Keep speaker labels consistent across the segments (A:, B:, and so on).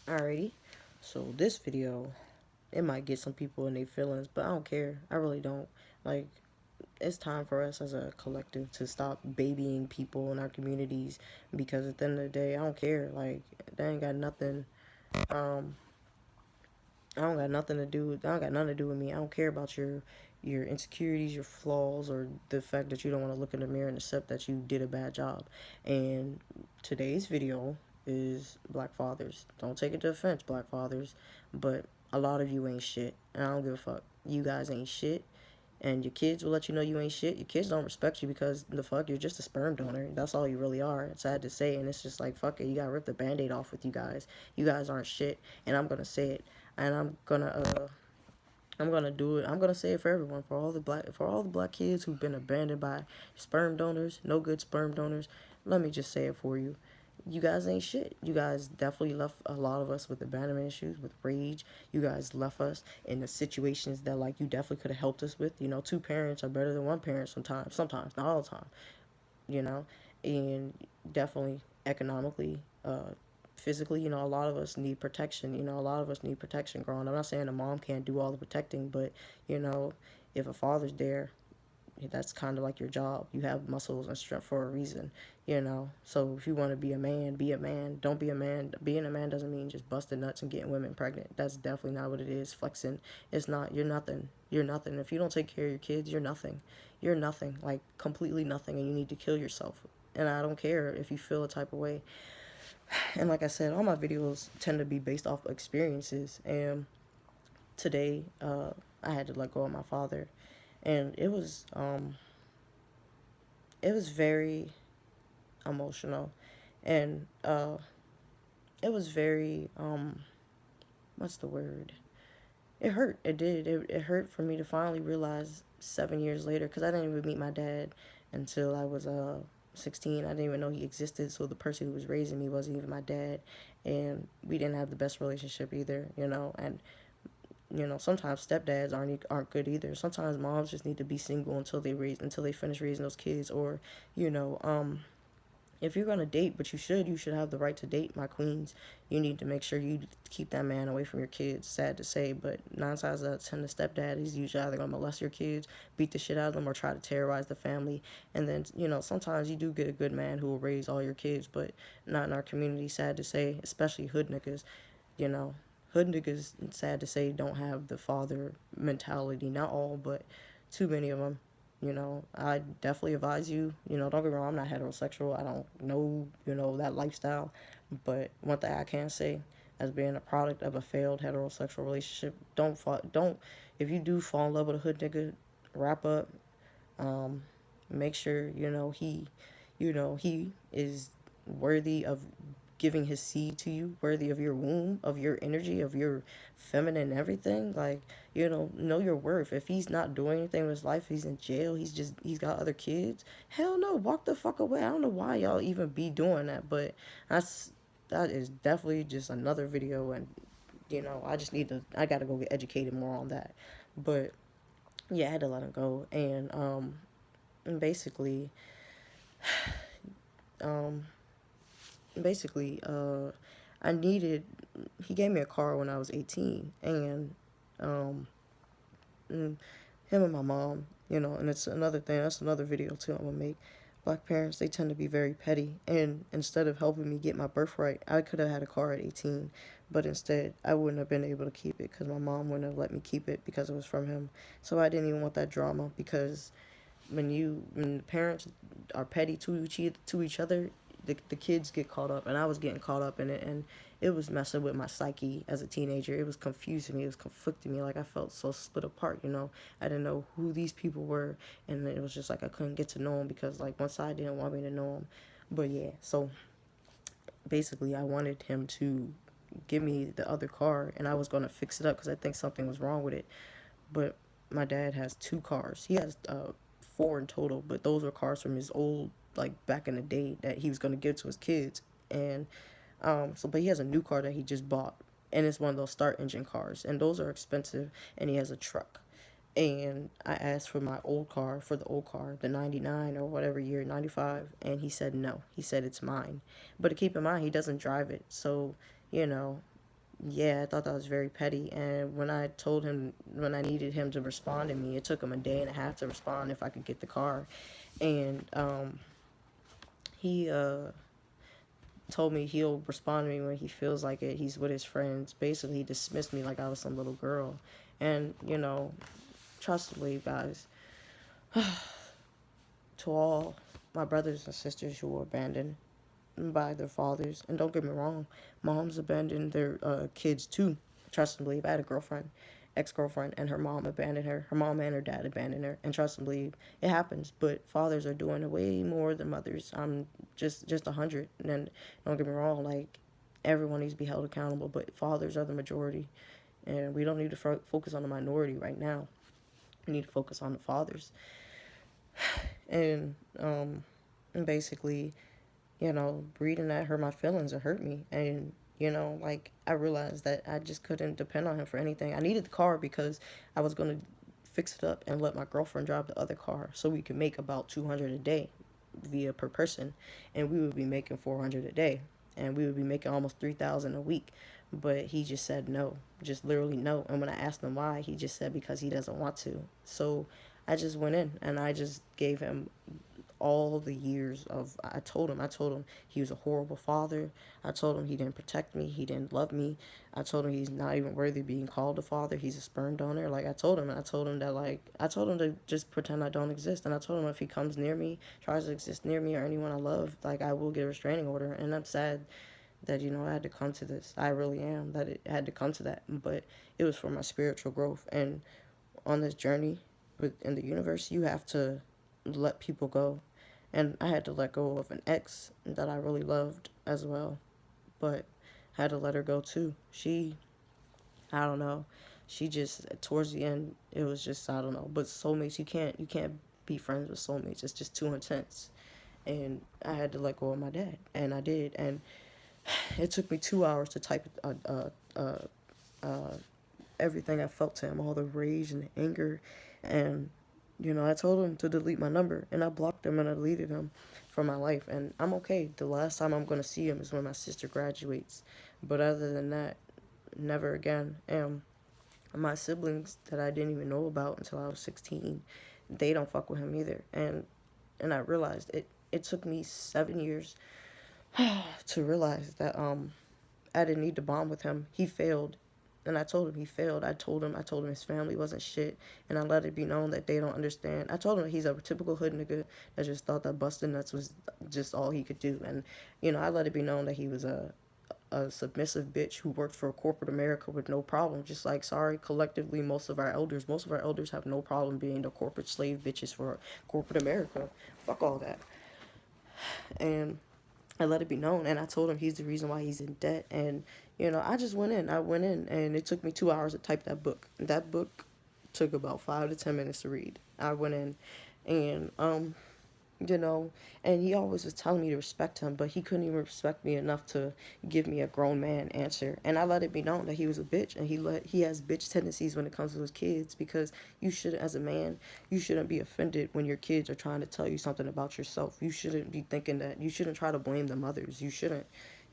A: Alrighty, so this video, it might get some people in their feelings, but I don't care. I really don't. Like, it's time for us as a collective to stop babying people in our communities because at the end of the day, I don't care. Like, they ain't got nothing. Um, I don't got nothing to do. I don't got nothing to do with me. I don't care about your insecurities, your flaws, or the fact that you don't want to look in the mirror and accept that you did a bad job. And today's video is black fathers. Don't take it to offense, black fathers, but a lot of you ain't shit, and I don't give a fuck. You guys ain't shit, and your kids will let you know you ain't shit. Your kids don't respect you because the fuck, you're just a sperm donor. That's all you really are. It's sad to say, and it's just like, fuck it, you gotta rip the band-aid off with you guys. You guys aren't shit, and I'm gonna say it, and I'm gonna do it. I'm gonna say it for everyone, for all the black kids who've been abandoned by sperm donors, no good sperm donors. Let me just say it for you. You guys ain't shit. You guys definitely left a lot of us with abandonment issues, with rage. You guys left us in the situations that like you definitely could have helped us with. You know, two parents are better than one parent sometimes, not all the time, you know, and definitely economically, physically, you know, a lot of us need protection. You know, a lot of us need protection growing. I'm not saying a mom can't do all the protecting, but you know, if a father's there, that's kind of like your job. You have muscles and strength for a reason, you know. So if you want to be a man, be a man. Don't be a man. Being a man doesn't mean just busting nuts and getting women pregnant. That's definitely not what it is. Flexing. It's not. You're nothing. You're nothing. If you don't take care of your kids, you're nothing. You're nothing. Like completely nothing, and you need to kill yourself. And I don't care if you feel a type of way. And like I said, all my videos tend to be based off experiences. And today, I had to let go of my father, and it was very emotional, and it was very what's the word? It hurt. It did. It hurt for me to finally realize 7 years later, because I didn't even meet my dad until I was 16. I didn't even know he existed. So the person who was raising me wasn't even my dad, and we didn't have the best relationship either. You know, and you know, sometimes stepdads aren't good either. Sometimes moms just need to be single until they finish raising those kids, or you know, if you're gonna date, but you should have the right to date, my queens. You need to make sure you keep that man away from your kids. Sad to say, but 9 times out of 10, the stepdad is usually either gonna molest your kids, beat the shit out of them, or try to terrorize the family. And then you know sometimes you do get a good man who will raise all your kids, but not in our community. Sad to say, especially hood niggas. You know, hood niggas, sad to say, don't have the father mentality. Not all, but too many of them. You know, I definitely advise you. You know, don't get me wrong, I'm not heterosexual. I don't know, you know, that lifestyle. But one thing I can say, as being a product of a failed heterosexual relationship, don't. If you do fall in love with a hood nigga, wrap up. Um, Make sure you know he is worthy of giving his seed to you, worthy of your womb, of your energy, of your feminine everything. Like, know your worth. If he's not doing anything with his life, he's in jail, he's got other kids, hell no, walk the fuck away. I don't know why y'all even be doing that, but that is definitely just another video. And I gotta go get educated more on that. But yeah, I had to let him go. And um basically I needed he gave me a car when I was 18. And um and him and my mom, and it's another thing, that's another video too I'm gonna make. Black parents, they tend to be very petty, and instead of helping me get my birthright, I could have had a car at 18, but instead I wouldn't have been able to keep it because my mom wouldn't have let me keep it because it was from him. So I didn't even want that drama, because when the parents are petty to each other, the kids get caught up, and I was getting caught up in it, and it was messing with my psyche as a teenager. It was confusing me, it was conflicting me. Like, I felt so split apart. I didn't know who these people were, and it was just like I couldn't get to know them because like one side didn't want me to know them. But yeah, so basically I wanted him to give me the other car, and I was going to fix it up because I think something was wrong with it. But my dad has two cars. He has four in total, but those were cars from his old, like back in the day, that he was gonna give to his kids. And but he has a new car that he just bought, and it's one of those start engine cars, and those are expensive. And he has a truck. And I asked for my old car, for the old car, the 99 or whatever year, 95, and he said no. He said it's mine. But to keep in mind, he doesn't drive it. So, you know, yeah, I thought that was very petty. And when I told him, when I needed him to respond to me, it took him a day and a half to respond if I could get the car. And he told me he'll respond to me when he feels like it. He's with his friends. Basically, he dismissed me like I was some little girl. And, trust and believe, guys, to all my brothers and sisters who were abandoned by their fathers, and don't get me wrong, moms abandoned their kids too. Trust and believe, I had a girlfriend, ex-girlfriend, and her mom abandoned her. Her mom and her dad abandoned her, and trust and believe, it happens. But fathers are doing it way more than mothers. I'm just 100. And then, don't get me wrong, like, everyone needs to be held accountable, but fathers are the majority, and we don't need to focus on the minority right now. We need to focus on the fathers. And basically, reading that hurt my feelings. It hurt me. And, like, I realized that I just couldn't depend on him for anything. I needed the car because I was going to fix it up and let my girlfriend drive the other car so we could make about 200 a day via per person. And we would be making 400 a day. And we would be making almost 3,000 a week. But he just said no, just literally no. And when I asked him why, he just said because he doesn't want to. So I just went in and I just gave him all the years of I told him he was a horrible father. I told him he didn't protect me, he didn't love me. I told him he's not even worthy of being called a father. He's a sperm donor. Like, I told him, and I told him to just pretend I don't exist. And I told him if he comes near me, tries to exist near me or anyone I love, like, I will get a restraining order. And I'm sad that, I had to come to this. I really am, that it had to come to that. But it was for my spiritual growth. And on this journey in the universe, you have to let people go. And I had to let go of an ex that I really loved as well. But I had to let her go too. I don't know. She just, towards the end, it was just, I don't know. But soulmates, you can't be friends with soulmates. It's just too intense. And I had to let go of my dad. And I did. And it took me 2 hours to type everything I felt to him, all the rage and anger. And, I told him to delete my number, and I blocked him and I deleted him from my life. And I'm okay. The last time I'm going to see him is when my sister graduates. But other than that, never again. And my siblings that I didn't even know about until I was 16, they don't fuck with him either. And I realized it took me 7 years to realize that I didn't need to bond with him. He failed. And I told him he failed. I told him his family wasn't shit. And I let it be known that they don't understand. I told him he's a typical hood nigga that just thought that busting nuts was just all he could do. And, I let it be known that he was a submissive bitch who worked for corporate America with no problem. Just like, sorry, collectively, most of our elders have no problem being the corporate slave bitches for corporate America. Fuck all that. And I let it be known, and I told him he's the reason why he's in debt. And, I just went in. I went in, and it took me 2 hours to type that book. That book took about 5 to 10 minutes to read. I went in, and, you know, and he always was telling me to respect him, but he couldn't even respect me enough to give me a grown man answer. And I let it be known that he was a bitch, and he has bitch tendencies when it comes to his kids, because you should, as a man, you shouldn't be offended when your kids are trying to tell you something about yourself. You shouldn't be thinking that, you shouldn't try to blame the mothers. You shouldn't,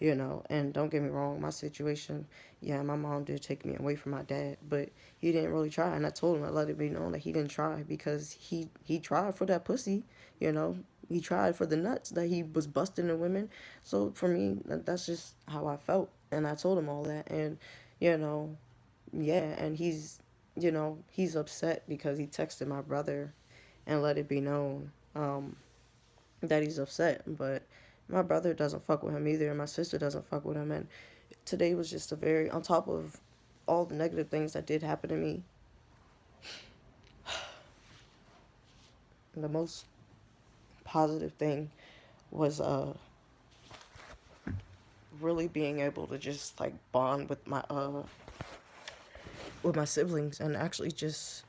A: and don't get me wrong, my situation, yeah, my mom did take me away from my dad, but he didn't really try. And I told him, I let it be known that he didn't try, because he tried for that pussy, he tried for the nuts that he was busting in women. So for me, that's just how I felt. And I told him all that. And, you know, yeah, and he's upset because he texted my brother and let it be known that he's upset. But my brother doesn't fuck with him either, and my sister doesn't fuck with him. And today was just on top of all the negative things that did happen to me, the most positive thing was really being able to just like bond with my siblings, and actually just